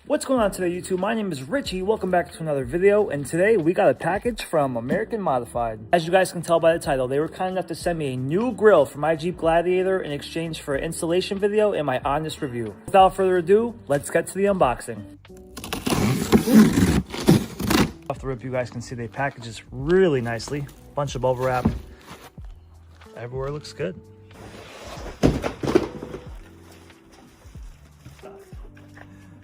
What's going on today, YouTube? My name is Richie. Welcome back to another video, and today we got a package from American Modified. As you guys can tell by the title, they were kind enough to send me a new grill for my Jeep Gladiator in exchange for an installation video and my honest review. Without further ado, let's get to the unboxing. Off the rip, you guys can see they package this really nicely. Bunch of bubble wrap. Everywhere looks good.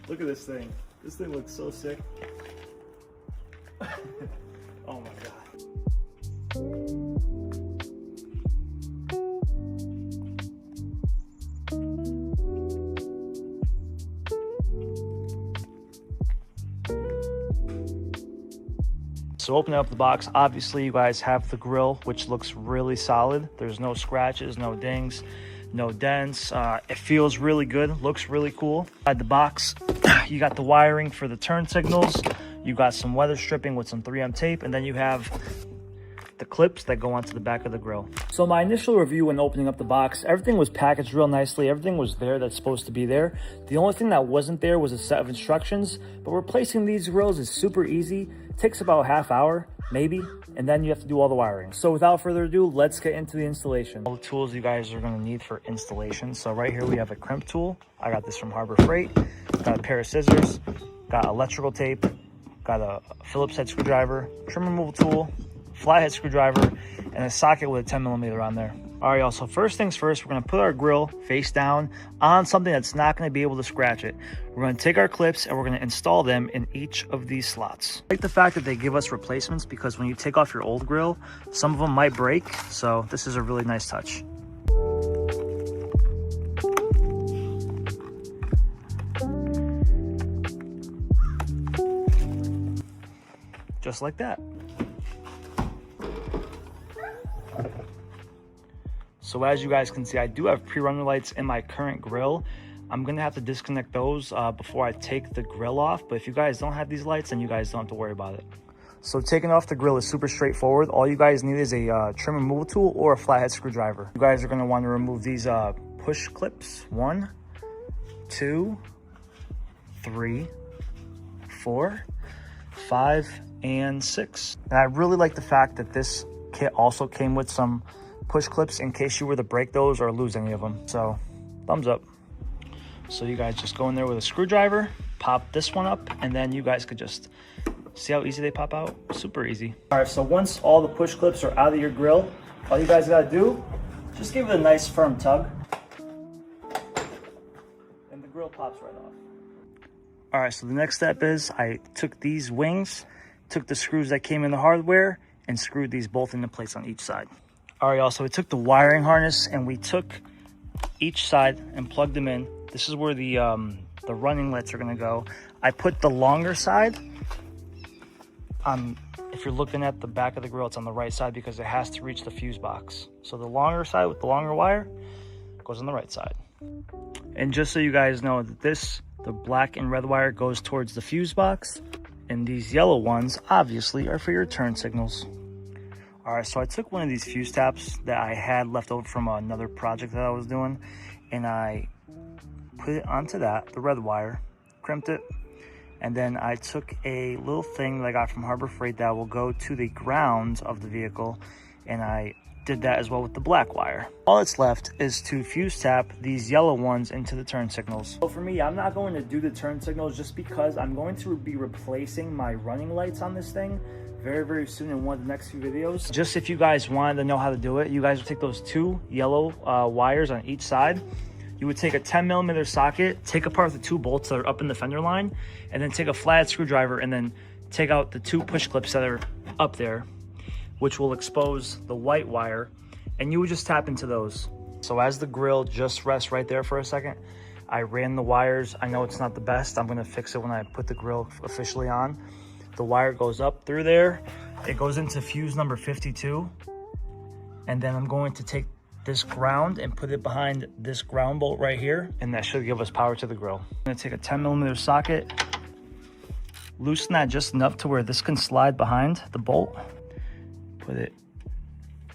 Look at this thing. This thing looks so sick. Oh my God. So opening up the box, obviously you guys have the grill, which looks really solid. There's no scratches, no dings, no dents. It feels really good, looks really cool. Inside the box, you got the wiring for the turn signals. You got some weather stripping with some 3M tape, and then you have the clips that go onto the back of the grill. So my initial review when opening up the box, everything was packaged real nicely. Everything was there that's supposed to be there. The only thing that wasn't there was a set of instructions, but replacing these grills is super easy. It takes about a half hour, maybe, and then you have to do all the wiring. So without further ado, let's get into the installation. All the tools you guys are gonna need for installation. So right here we have a crimp tool. I got this from Harbor Freight. Got a pair of scissors, got electrical tape, got a Phillips head screwdriver, trim removal tool, flathead screwdriver, and a socket with a 10mm on there. All right, y'all, so first things first, we're gonna put our grill face down on something that's not gonna be able to scratch it. We're gonna take our clips and we're gonna install them in each of these slots. I like the fact that they give us replacements because when you take off your old grill, some of them might break, so this is a really nice touch. Just like that. So as you guys can see, I do have pre-runner lights in my current grill. I'm gonna have to disconnect those before I take the grill off, but if you guys don't have these lights, then you guys don't have to worry about it. So taking off the grill is super straightforward. All you guys need is a trim removal tool or a flathead screwdriver. You guys are gonna wanna remove these push clips. 1, 2, 3, 4, 5, and 6. And I really like the fact that this kit also came with some push clips in case you were to break those or lose any of them. So thumbs up. So you guys just go in there with a screwdriver, pop this one up, and then you guys could just see how easy they pop out. Super easy. All right, so once all the push clips are out of your grill, all you guys gotta do, just give it a nice firm tug, and the grill pops right off. All right, so the next step is I took these wings, took the screws that came in the hardware, and screwed these both into place on each side. All right, y'all, so we took the wiring harness and we took each side and plugged them in. This is where the running lights are gonna go. I put the longer side on, if you're looking at the back of the grill, it's on the right side because it has to reach the fuse box. So the longer side with the longer wire goes on the right side. And just so you guys know that the black and red wire goes towards the fuse box, and these yellow ones obviously are for your turn signals. All right, so I took one of these fuse taps that I had left over from another project that I was doing, and I put it onto that, the red wire, crimped it, and then I took a little thing that I got from Harbor Freight that will go to the ground of the vehicle, and I did that as well with the black wire. All that's left is to fuse tap these yellow ones into the turn signals. So for me, I'm not going to do the turn signals just because I'm going to be replacing my running lights on this thing very soon in one of the next few videos. Just if you guys wanted to know how to do it, you guys would take those two yellow wires on each side. You would take a 10mm socket, take apart the two bolts that are up in the fender line, and then take a flathead screwdriver and then take out the two push clips that are up there, which will expose the white wire, and you would just tap into those. So as the grill just rests right there for a second, I ran the wires. I know it's not the best. I'm gonna fix it when I put the grill officially on. The wire goes up through there. It goes into fuse number 52. And then I'm going to take this ground and put it behind this ground bolt right here. And that should give us power to the grill. I'm gonna take a 10mm socket, loosen that just enough to where this can slide behind the bolt. Put it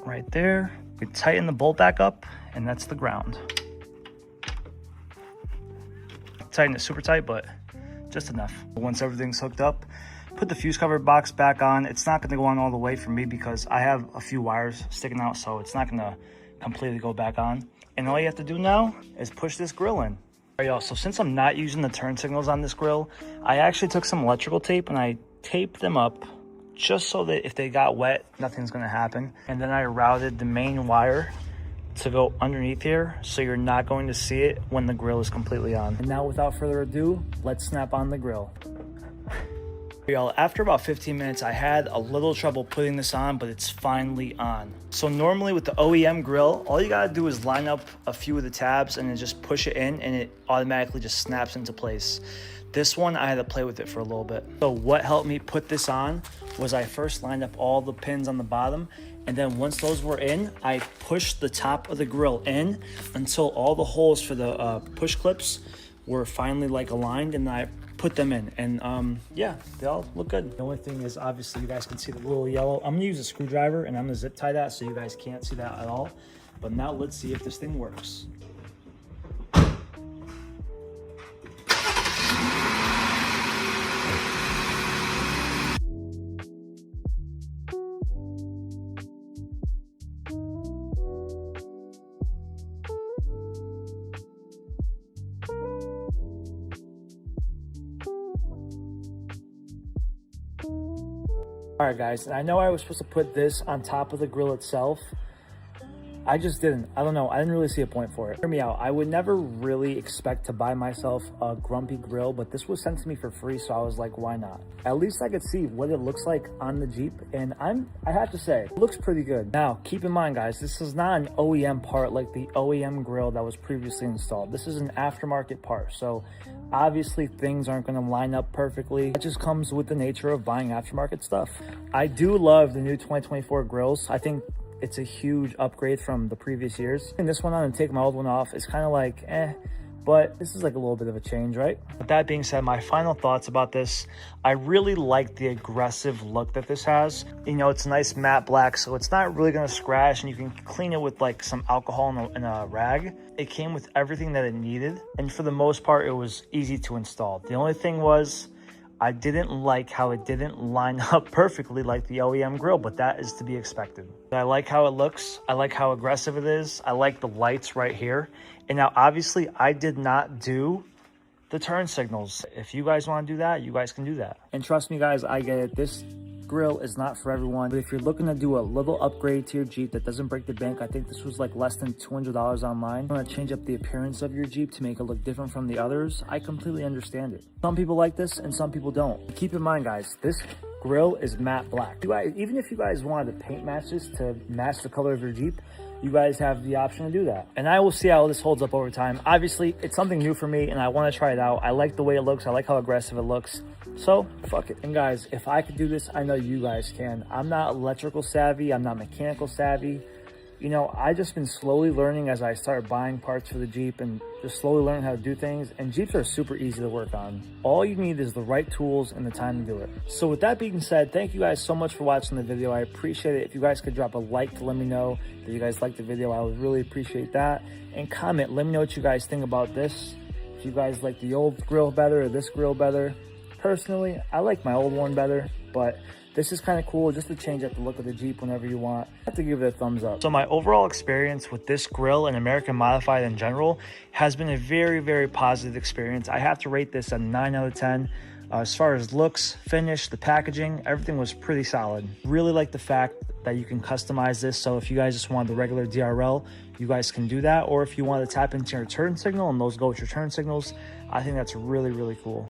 right there. We tighten the bolt back up, and that's the ground. Tighten it super tight, but just enough. Once everything's hooked up, put the fuse cover box back on. It's not gonna go on all the way for me because I have a few wires sticking out, so it's not gonna completely go back on. And all you have to do now is push this grill in. All right, y'all, so since I'm not using the turn signals on this grill, I actually took some electrical tape and I taped them up just so that if they got wet, nothing's gonna happen. And then I routed the main wire to go underneath here, so you're not going to see it when the grill is completely on. And now without further ado, let's snap on the grill. Y'all, after about 15 minutes, I had a little trouble putting this on, but it's finally on. So normally with the OEM grill, all you gotta do is line up a few of the tabs and then just push it in and it automatically just snaps into place. This one, I had to play with it for a little bit. So what helped me put this on was I first lined up all the pins on the bottom, and then once those were in, I pushed the top of the grill in until all the holes for the push clips were finally like aligned, and I put them in, and yeah, they all look good. The only thing is, obviously you guys can see the little yellow. I'm gonna use a screwdriver and I'm gonna zip tie that so you guys can't see that at all. But now let's see if this thing works. All right, guys, and I know I was supposed to put this on top of the grill itself. I just didn't. I don't know. I didn't really see a point for it. Hear me out. I would never really expect to buy myself a grumpy grill, but this was sent to me for free, so I was like, why not? At least I could see what it looks like on the Jeep, and I have to say, it looks pretty good. Now, keep in mind, guys, this is not an OEM part like the OEM grill that was previously installed. This is an aftermarket part, so obviously things aren't going to line up perfectly. It just comes with the nature of buying aftermarket stuff. I do love the new 2024 grills. I think it's a huge upgrade from the previous years. And this one on and take my old one off is kind of like, but this is like a little bit of a change, right? With that being said, my final thoughts about this, I really like the aggressive look that this has. You know, it's a nice matte black, so it's not really gonna scratch, and you can clean it with like some alcohol and a rag. It came with everything that it needed, and for the most part, it was easy to install. The only thing was, I didn't like how it didn't line up perfectly like the OEM grill, but that is to be expected. I like how it looks. I like how aggressive it is. I like the lights right here. And now, obviously, I did not do the turn signals. If you guys want to do that, you guys can do that. And trust me, guys, I get it. This grill is not for everyone, but if you're looking to do a little upgrade to your Jeep that doesn't break the bank, I think this was like less than $200 online. You want to change up the appearance of your Jeep to make it look different from the others, I completely understand it. Some people like this and some people don't. Keep in mind, guys, this grill is matte black. You guys, even if you guys wanted to paint match this to match the color of your Jeep, you guys have the option to do that. And I will see how this holds up over time. Obviously, it's something new for me and I want to try it out. I like the way it looks. I like how aggressive it looks. So, fuck it. And guys, if I could do this, I know you guys can. I'm not electrical savvy. I'm not mechanical savvy. You know, I just been slowly learning as I start buying parts for the Jeep and just slowly learning how to do things. And Jeeps are super easy to work on. All you need is the right tools and the time to do it. So with that being said, thank you guys so much for watching the video. I appreciate it. If you guys could drop a like to let me know that you guys liked the video, I would really appreciate that. And comment, let me know what you guys think about this. If you guys like the old grill better or this grill better. Personally, I like my old one better, but this is kind of cool just to change up the look of the Jeep whenever you want. I have to give it a thumbs up. So my overall experience with this grill and American Modified in general has been a very, very positive experience. I have to rate this a 9 out of 10. As far as looks, finish, the packaging, everything was pretty solid. Really like the fact that you can customize this. So if you guys just want the regular DRL, you guys can do that. Or if you want to tap into your turn signal and those go with your turn signals, I think that's really, really cool.